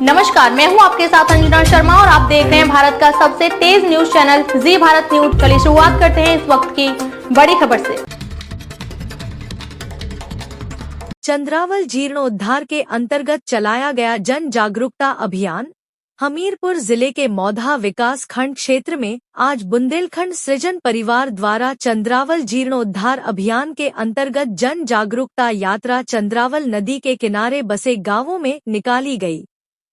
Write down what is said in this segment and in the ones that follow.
नमस्कार, मैं हूं आपके साथ अंजना शर्मा और आप देख रहे हैं भारत का सबसे तेज न्यूज चैनल जी भारत न्यूज। चलिए शुरुआत करते हैं इस वक्त की बड़ी खबर से। चंद्रावल जीर्णोद्धार के अंतर्गत चलाया गया जन जागरूकता अभियान। हमीरपुर जिले के मौधा विकास खंड क्षेत्र में आज बुंदेलखंड सृजन परिवार द्वारा चंद्रावल जीर्णोद्धार अभियान के अंतर्गत जन जागरूकता यात्रा चंद्रावल नदी के किनारे बसे गांवों में निकाली गई,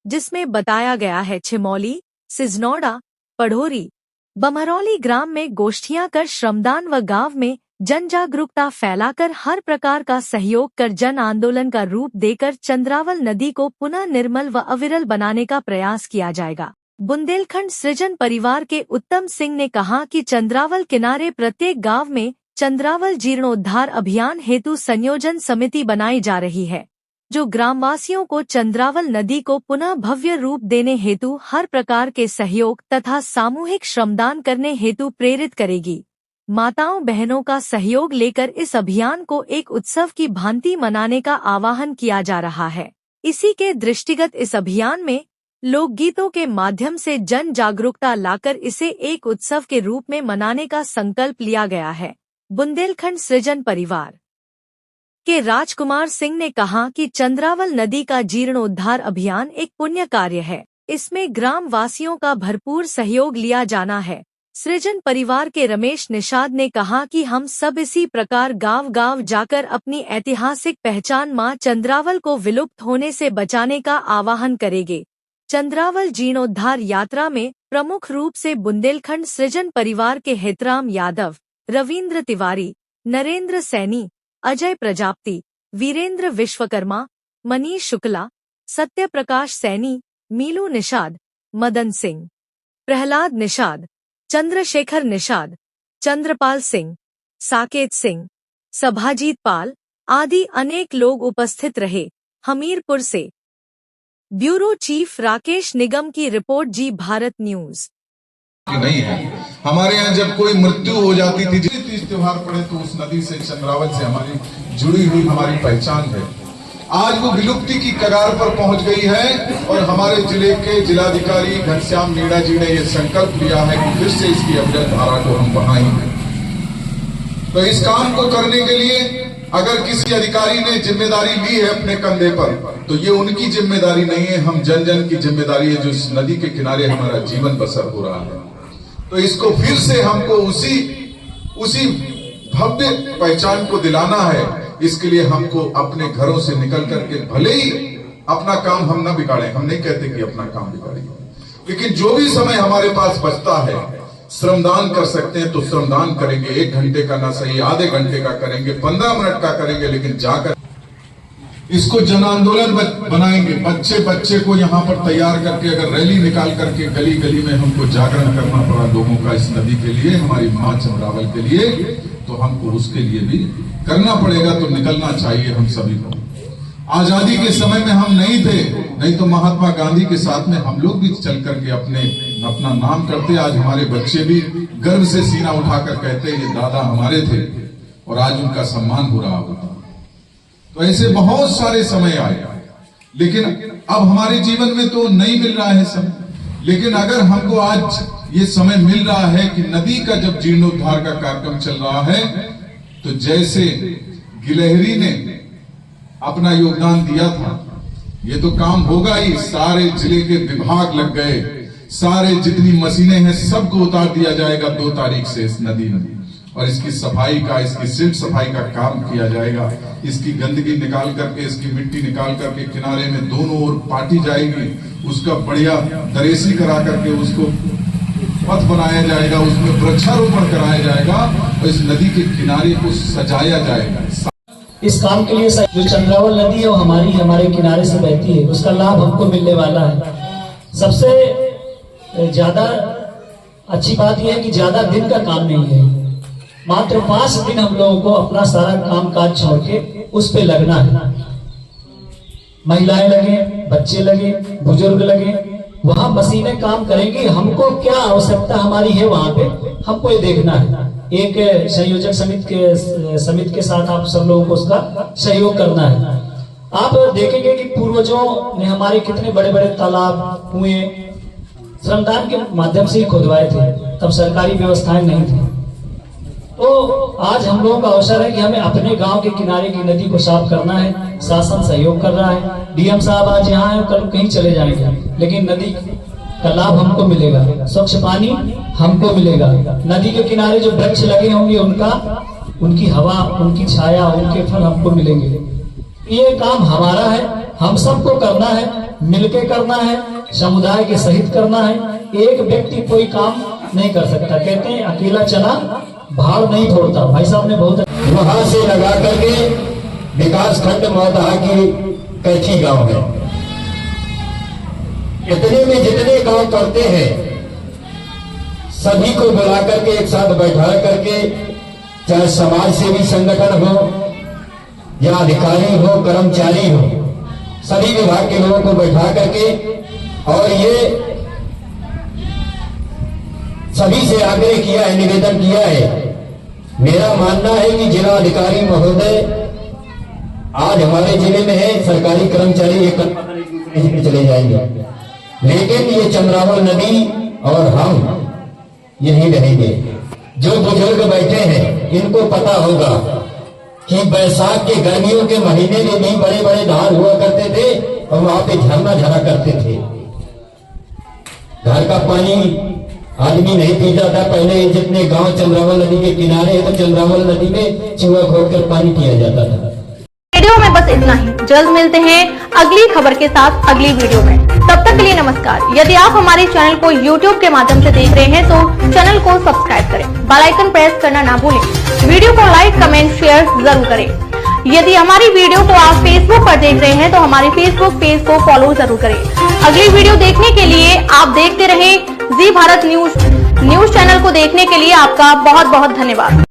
जिसमें बताया गया है छिमौली, सिजनौड़ा, पढ़ोरी, बमरौली ग्राम में गोष्ठियां कर श्रमदान व गांव में जन जागरूकता फैलाकर हर प्रकार का सहयोग कर जन आंदोलन का रूप देकर चंद्रावल नदी को पुनः निर्मल व अविरल बनाने का प्रयास किया जाएगा। बुंदेलखंड सृजन परिवार के उत्तम सिंह ने कहा कि चंद्रावल किनारे प्रत्येक गांव में चंद्रावल जीर्णोद्धार अभियान हेतु संयोजन समिति बनाई जा रही है, जो ग्रामवासियों को चंद्रावल नदी को पुनः भव्य रूप देने हेतु हर प्रकार के सहयोग तथा सामूहिक श्रमदान करने हेतु प्रेरित करेगी। माताओं बहनों का सहयोग लेकर इस अभियान को एक उत्सव की भांति मनाने का आह्वान किया जा रहा है। इसी के दृष्टिगत इस अभियान में लोकगीतों के माध्यम से जन जागरूकता लाकर इसे एक उत्सव के रूप में मनाने का संकल्प लिया गया है। बुंदेलखंड सृजन परिवार के राजकुमार सिंह ने कहा कि चंद्रावल नदी का जीर्णोद्धार अभियान एक पुण्य कार्य है, इसमें ग्राम वासियों का भरपूर सहयोग लिया जाना है। सृजन परिवार के रमेश निषाद ने कहा कि हम सब इसी प्रकार गांव-गांव जाकर अपनी ऐतिहासिक पहचान मां चंद्रावल को विलुप्त होने से बचाने का आह्वान करेंगे। चंद्रावल जीर्णोद्धार यात्रा में प्रमुख रूप से बुंदेलखंड सृजन परिवार के हितराम यादव, रविंद्र तिवारी, नरेंद्र सैनी, अजय प्रजापति, वीरेंद्र विश्वकर्मा, मनीष शुक्ला, सत्य प्रकाश सैनी, मीलू निषाद, मदन सिंह, प्रहलाद निषाद, चंद्रशेखर निषाद, चंद्रपाल सिंह, साकेत सिंह, सभाजीत पाल आदि अनेक लोग उपस्थित रहे। हमीरपुर से ब्यूरो चीफ राकेश निगम की रिपोर्ट, जी भारत न्यूज। नहीं है, हमारे यहाँ जब कोई मृत्यु हो जाती थी, तीज त्योहार पड़े तो उस नदी से चंद्रावल से हमारी जुड़ी हुई हमारी पहचान है। आज वो विलुप्ति की कगार पर पहुंच गई है और हमारे जिले के जिलाधिकारी घनश्याम मीणा जी ने यह संकल्प लिया है कि फिर से इसकी अविरल धारा को हम बढ़ाएंगे। तो इस काम को करने के लिए अगर किसी अधिकारी ने जिम्मेदारी ली है अपने कंधे पर, तो ये उनकी जिम्मेदारी नहीं है, हम जन जन की जिम्मेदारी है, जो इस नदी के किनारे हमारा जीवन बसर हो रहा है। तो इसको फिर से हमको उसी भव्य पहचान को दिलाना है। इसके लिए हमको अपने घरों से निकल करके, भले ही अपना काम हम न बिगाड़े, हम नहीं कहते कि अपना काम बिगाड़ेंगे, लेकिन जो भी समय हमारे पास बचता है, श्रमदान कर सकते हैं तो श्रमदान करेंगे। 1 घंटे का ना सही, आधे घंटे का करेंगे, 15 मिनट का करेंगे, लेकिन जाकर इसको जन आंदोलन बनाएंगे। बच्चे को यहाँ पर तैयार करके अगर रैली निकाल करके गली गली में हमको जागरण करना पड़ा लोगों का इस नदी के लिए, हमारी मां चंद्रावल के लिए, तो हमको उसके लिए भी करना पड़ेगा। तो निकलना चाहिए हम सभी को। आजादी के समय में हम नहीं थे, नहीं तो महात्मा गांधी के साथ में हम लोग भी चल करके अपना नाम करते। आज हमारे बच्चे भी गर्व से सीना उठाकर कहते हैं ये दादा हमारे थे, और आज उनका सम्मान हो रहा होता। तो ऐसे बहुत सारे समय आए, लेकिन अब हमारे जीवन में तो नहीं मिल रहा है समय। लेकिन अगर हमको आज ये समय मिल रहा है कि नदी का जब जीर्णोद्धार का कार्यक्रम चल रहा है, तो जैसे गिलहरी ने अपना योगदान दिया था, ये तो काम होगा ही। सारे जिले के विभाग लग गए, सारे जितनी मशीनें हैं सबको उतार दिया जाएगा 2 तारीख से इस नदी में, और इसकी सफाई का, इसकी सिल्ट सफाई का काम किया जाएगा। इसकी गंदगी निकाल करके, इसकी मिट्टी निकाल करके किनारे में दोनों ओर पाटी जाएगी, उसका बढ़िया दरेसी करा करके उसको पथ बनाया जाएगा, उसमें वृक्षारोपण कराया जाएगा और इस नदी के किनारे को सजाया जाएगा। इस काम के लिए जो चंद्रावल नदी है वो हमारे किनारे से बहती है, उसका लाभ हमको मिलने वाला है। सबसे ज्यादा अच्छी बात यह है कि ज्यादा दिन का काम नहीं है, मात्र 5 दिन हम लोगों को अपना सारा काम काज छोड़ के उस पे लगना है। महिलाएं लगे, बच्चे लगे, बुजुर्ग लगे, वहां मशीनें काम करेंगी। हमको क्या आवश्यकता हमारी है वहां पे, हमको ये देखना है। एक संयोजक समिति के साथ आप सब लोगों को उसका सहयोग करना है। आप देखेंगे कि पूर्वजों ने हमारे कितने बड़े बड़े तालाब कुएं श्रमदान के माध्यम से ही खुदवाए थे, तब सरकारी व्यवस्थाएं नहीं थी। तो आज हम लोगों का अवसर है कि हमें अपने गांव के किनारे की नदी को साफ करना है। शासन सहयोग कर रहा है, डीएम साहब आज यहाँ हैं, कल कहीं चले जाएंगे, लेकिन नदी का लाभ हमको मिलेगा, स्वच्छ पानी हमको मिलेगा। नदी के किनारे जो वृक्ष लगे होंगे उनकी हवा, उनकी छाया, उनके फल हमको मिलेंगे। ये काम हमारा है, हम सबको करना है, मिलके करना है, समुदाय के सहित करना है। एक व्यक्ति कोई काम नहीं कर सकता। कहते हैं अकेला चला भाड़ नहीं फोड़ता। भाई साहब ने बहुत वहां से लगा करके विकास खंड मौदहा की कैथी गांव है। इतने में जितने गांव करते हैं सभी को बुला करके एक साथ बैठा करके, चाहे समाज सेवी संगठन हो या अधिकारी हो, कर्मचारी हो, सभी विभाग के लोगों को बैठा करके और ये सभी से आग्रह किया है, निवेदन किया है। मेरा मानना है कि जिला अधिकारी महोदय आज हमारे जिले में है, सरकारी कर्मचारी एक में चले जाएंगे, लेकिन ये चंद्रावल नदी और हम यहीं रहेंगे। जो बुजुर्ग बैठे हैं इनको पता होगा कि बैसाख के गर्मियों के महीने में भी बड़े बड़े धार हुआ करते थे और वहां पे झरना झरा करते थे। घर का पानी आदमी नहीं पीता था पहले। जितने गांव चंद्रावल नदी के किनारे है तो चंद्रावल नदी में चूहा खोदकर पानी पिया जाता था। वीडियो में बस इतना ही। जल्द मिलते हैं अगली खबर के साथ अगली वीडियो में। तब तक के लिए नमस्कार। यदि आप हमारे चैनल को YouTube के माध्यम से देख रहे हैं तो चैनल को सब्सक्राइब करें, बेल आइकन प्रेस करना ना भूलें, वीडियो को लाइक, कमेंट, शेयर जरूर करें। यदि हमारी वीडियो को आप Facebook पर देख रहे हैं तो हमारे Facebook पेज को फॉलो जरूर करें। अगली वीडियो देखने के लिए आप देखते रहें जी भारत न्यूज चैनल को देखने के लिए आपका बहुत बहुत धन्यवाद।